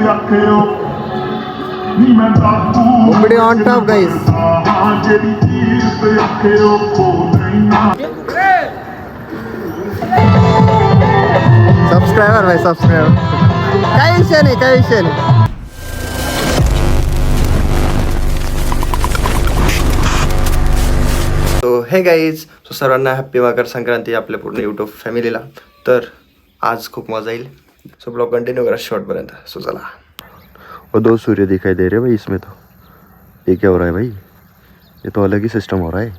Nobody on top, guys. Subscriber भाई, subscriber. काही विषय नाही. तो हे गाईज, सो सर्वांना हॅप्पी मकर संक्रांती आपल्या पूर्ण यूट्यूब फॅमिलीला. तर आज खूप मजा येईल. सो ब्लॉग कंटिन्यू करा शॉर्टपर्यंत. सो चला. और 2 सूर्य दिखाई दे रहे भाई इसमें. तो ये क्या हो रहा है भाई? ये तो अलग ही सिस्टम हो रहा है,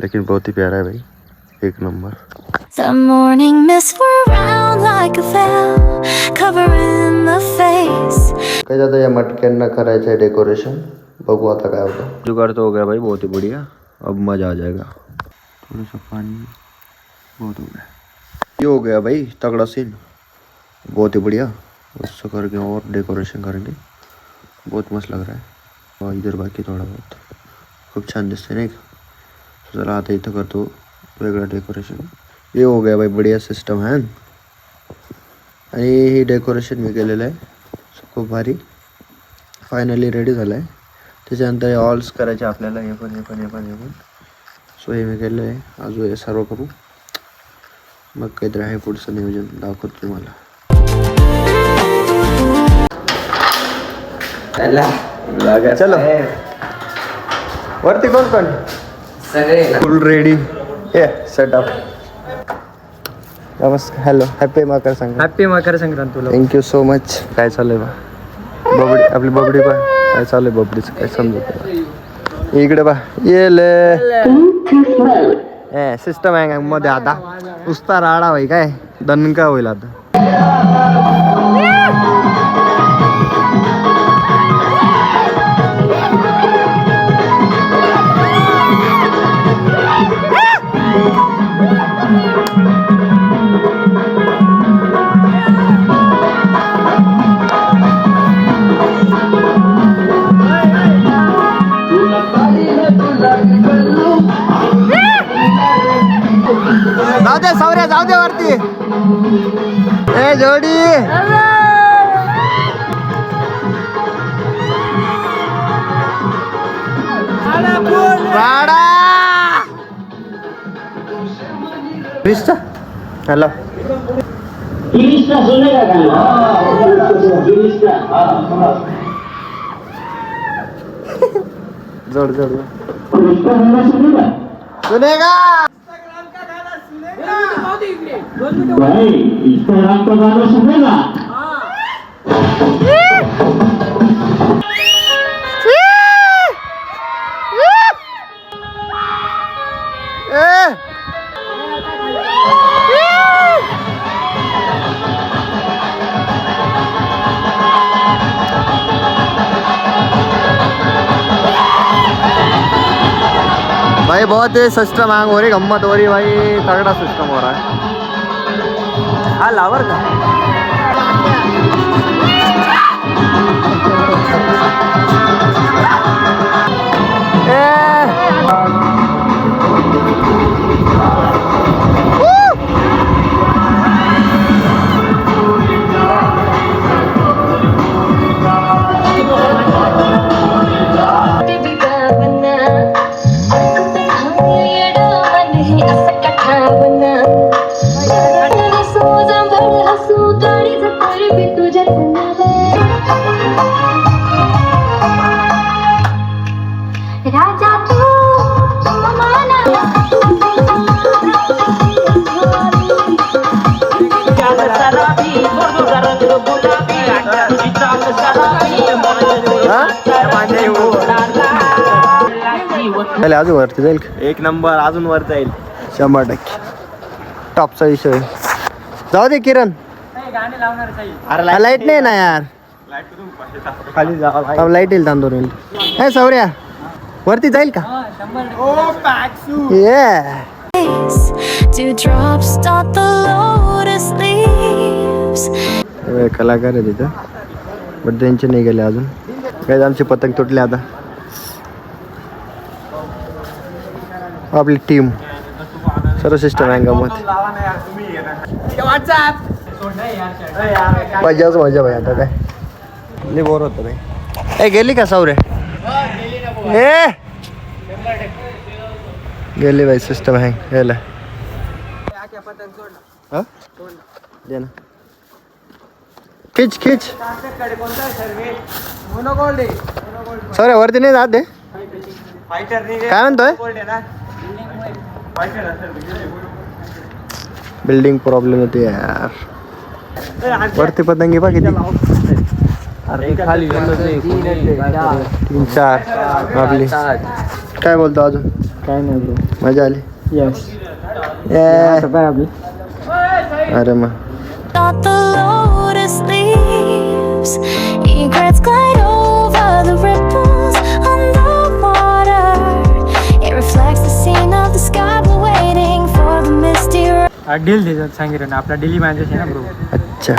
लेकिन बहुत ही प्यारा है भाई, एक number. The morning mist were round like a veil covering the face. काय जाता या मटक्यांना करायचं आहे डेकोरेशन. बघू आता काय होतं. जुगाड़ तो हो गया भाई, बहुत ही बढ़िया. अब मजा आ जाएगा. थोड़ा सा पानी बहुत हो गया. ये हो गया भाई तगड़ा सीन, बहुत ही बढ़िया. उससे करके और डेकोरेशन करेंगे. बहुत मस्त लग रहा है. और इधर बाकी थोड़ा बहुत खूप छान दिसते नाही का. चला आता इथं करतो वेगळं डेकोरेशन. ये हो गया भाई बढ़िया सिस्टम है. आणि हे डेकोरेशन मी केलेलं आहे खूप भारी. फायनली रेडी झालं आहे. त्याच्यानंतर ऑल्स करायचे आपल्याला. हे पण. सो हे मी केलं आहे. अजून हे सर्व करू, मग काहीतरी आहे पुढचं नियोजन दाखवतो तुम्हाला. चलो वरती कोण सगळे फुल रेडी. ये सेटअप. नमस्कार. Hello, happy Makar Sankrant. Happy Makar Sankrant तुला. Thank you so much. काय चालू आहे बा? बबडी आपली बबडी बा. काय चालू आहे बबडीचं काय समजत नाही. इकडे बा ये सिस्टम आहे मध्ये. आता नुसता राडा भाई, काय दणका होईल आता. जाऊ दे वरती. ए जोडी हॅलो. जोड सुनेगा भाई. इंस्टाग्राम का गाना सुनेगा. भाई बहुत ही सिस्टम हैंग हो रही, गम्मत हो रही भाई. तगड़ा सिस्टम हो रहा है. हा लावर का अजून वरती जाईल. एक नंबर अजून वर जाईल 100% टॉपचा विषय. जाऊ दे किरण. अरे लाईट नाही ना यार. खाली जा. लाईट येईल तांदूळ येईल. हे सौर्या वरती जाईल का? Dewdrops dot the lotus leaves. कलाकार आहे तिथं, बट त्यांचे नाही गेले अजून. काय आमची पतंग तुटली आता. आपली टीम सर्व सिस्टम आहे गमत. मजाच मजा भाई. आता काय लय बोर होतं भाई. ए गेली का सावरे? ए गेली भाई. सिस्टम हँग गेला. हा दे ना. खिच खिच. सॉरी वरती नाही जात दे. काय म्हणतोय? बिल्डिंग प्रॉब्लेम होते यार. वरती पतंगी बघ किती. खाली 3-4 आपली. काय बोलतो अजून? काय नाही ब्रो. मजा आली. यस. अरे मग Not the lotus leaves. Egrets glide over the ripples on the water. It reflects the scene of the sky, but waiting for the misty deal दे सांगितलं ना आपला डेली मॅचेस आहे ना ब्रो. अच्छा.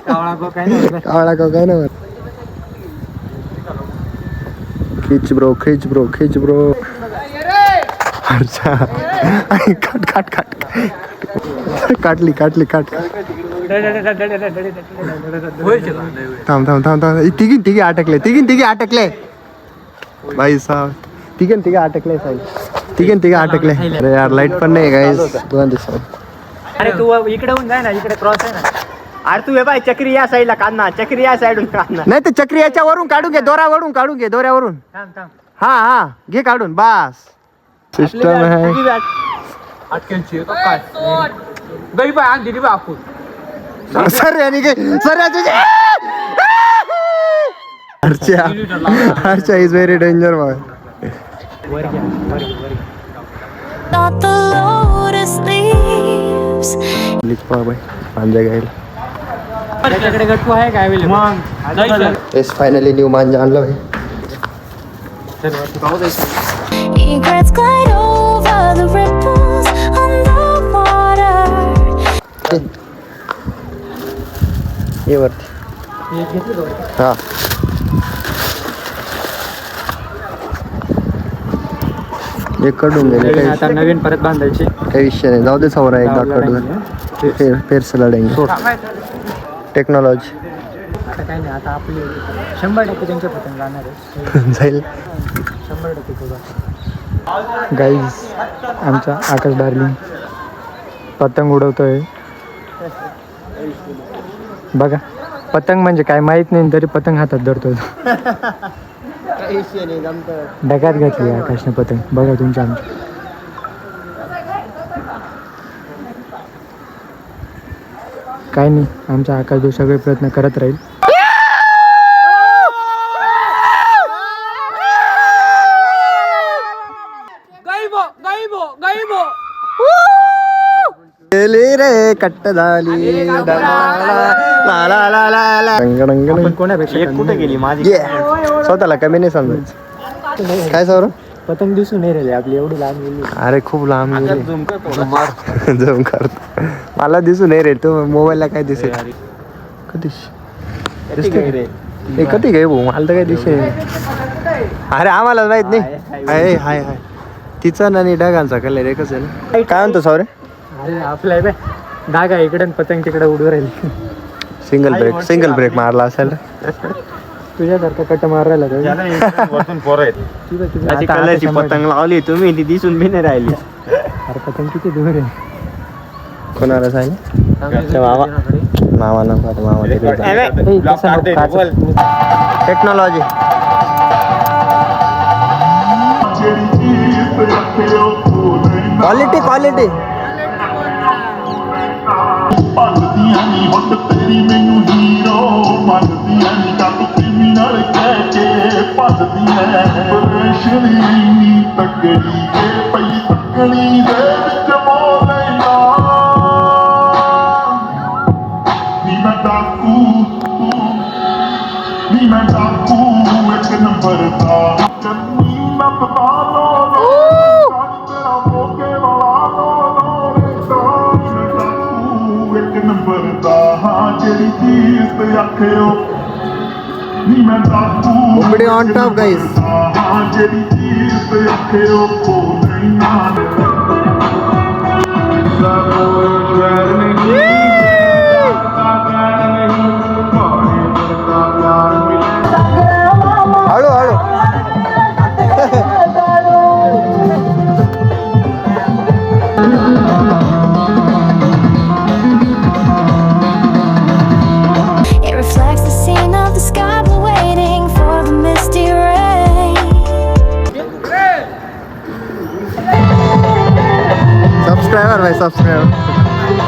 कावळा को काय ना. खिच ब्रो खिच ब्रो खिच ब्रो. अच्छा काट काट काट काटली काटली काट. थांब थांब थांब थांब. तिघी अटकले अटकले भाई साहब. तिघी अटकले साहेब. तिघी अटकले. अरे यार लाईट पण नाही गाईस. दोन दिवसात. अरे तू इकडे होऊन जाय ना. इकडे क्रॉस आहे ना. अरे तू हे बाय चक्री या साईडला काढणार. चक्री या साईडून काढणार. नाही तर चक्री याच्यावरून काढून घे. दोऱ्यावरून काढून घे. दोऱ्यावरून. थांब थांब. हा घे काढून बस. सिस्टम आहे. अटकेलची काय गई बाय आण दिली बा आपण. सर यानी के सर तुझे. अर्चा is very danger boy. Not the lotus leaves. Please पहा बाई मांजा घ्यायला. त्याच्याकडे गट्टू आहे काय वेळ मग. येस फायनली न्यू मांजा आणलं भाई. Egrets glide over the ripples on the water. ये वरती. हा एक कडून गेले. आता नवीन परत बांधायची. काही विषय नाही. जाऊ दे सवरा एकदा कडून. फेर से लढेंगे. टेक्नॉलॉजी आता काय नाही. आता आपली 100% त्यांच्या पतंग जाणार आहे. जाईल. 100% गाईज आमचा आकाश डार्लिंग पतंग उडवतोय बघा. पतंग म्हणजे काय माहित नाही तरी पतंग हातात धरतो. डगात घातली आकाशने पतंग. बघा तुमच्या आमच्या. काय नाही आमचा आकाश जो सगळे प्रयत्न करत राहील. गेली रे कट्ट झाली. कुठे गेली माझी. स्वतःला कमी नाही समजायचं. काय सौरव? पतंग दिसून नाही राहिली आपली. एवढी लांब गेली. अरे खूप लांब गेली. झूम करतो. मला दिसून नाही रे. तो मोबाईलला काय दिसेल. कधी कधी गे भाऊ. मला तर काही दिसेल. अरे आम्हाला माहित नाही. हाय हाय हाय. तिचा ना आणि ढगांचा कलर एकच आहे ना. काय म्हणतो सौरे? अरे आपला आहे धागा इकडे पतंग तिकडे उडू राहिली. सिंगल ब्रेक मारला असेल. तुझ्यासारखा कट मार राहिला. कलरची पतंग लावली तुम्ही. ती दिसून बी नाही राहिली. अरे पतंग किती दूर आहे. कोणाला सांगितलं? मामा ना मामा. Technology quality quality. ਭੱਜਦੀਆਂ ਨੀ ਹੁੱਟ ਤੇਰੀ ਮੈਨੂੰ ਹੀਰੋ ਮੰਨਦੀਆਂ ਨੀ ਕੱਪ ਕ੍ਰਿਮੀਨਲ ਕਹਿ ਕੇ ਭੱਜਦੀਆਂ ਪਰੇਸ਼ਾਨੀ ਨੀ ਤੱਕੜੀ ਕੇ ਪਈ ਤੱਕਣੀ ਦੇ ਵਿੱਚ ਮੋਲੇਗਾ ਨੀ ਮੈਂ ਡਾਕੂ ਇੱਕ ਨੰਬਰ ਦਾ ਚੰਨੀ ਮੈਂ ਪਤਾ ਲੋ ਤੇਰਾ ਮੋਕੇ ਵਾਲਾ ਲੋ ਇੱਕ ਨੰਬਰ ਦਾ ਹਾਂ ਜਿਹੜੀ ਚੀਜ਼ ਤੇ ਆਖਿਓ ਨੀ ਮੈਂ ਦਾਤੂ बुमड़ी ऑन टॉप गाइस ਹਾਂ ਜਿਹੜੀ ਚੀਜ਼ ਤੇ ਅੱਖੇ ਉਹ ਖੋ ਨਹੀਂ ਨਾ हळू हळू It reflects the scene of the sky, but waiting for the misty rain. Subscriber भाई सबस्क्रायबर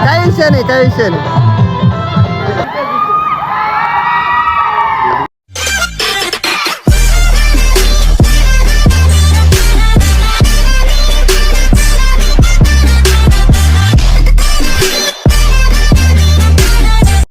काही विषय नाही काही विषय नाही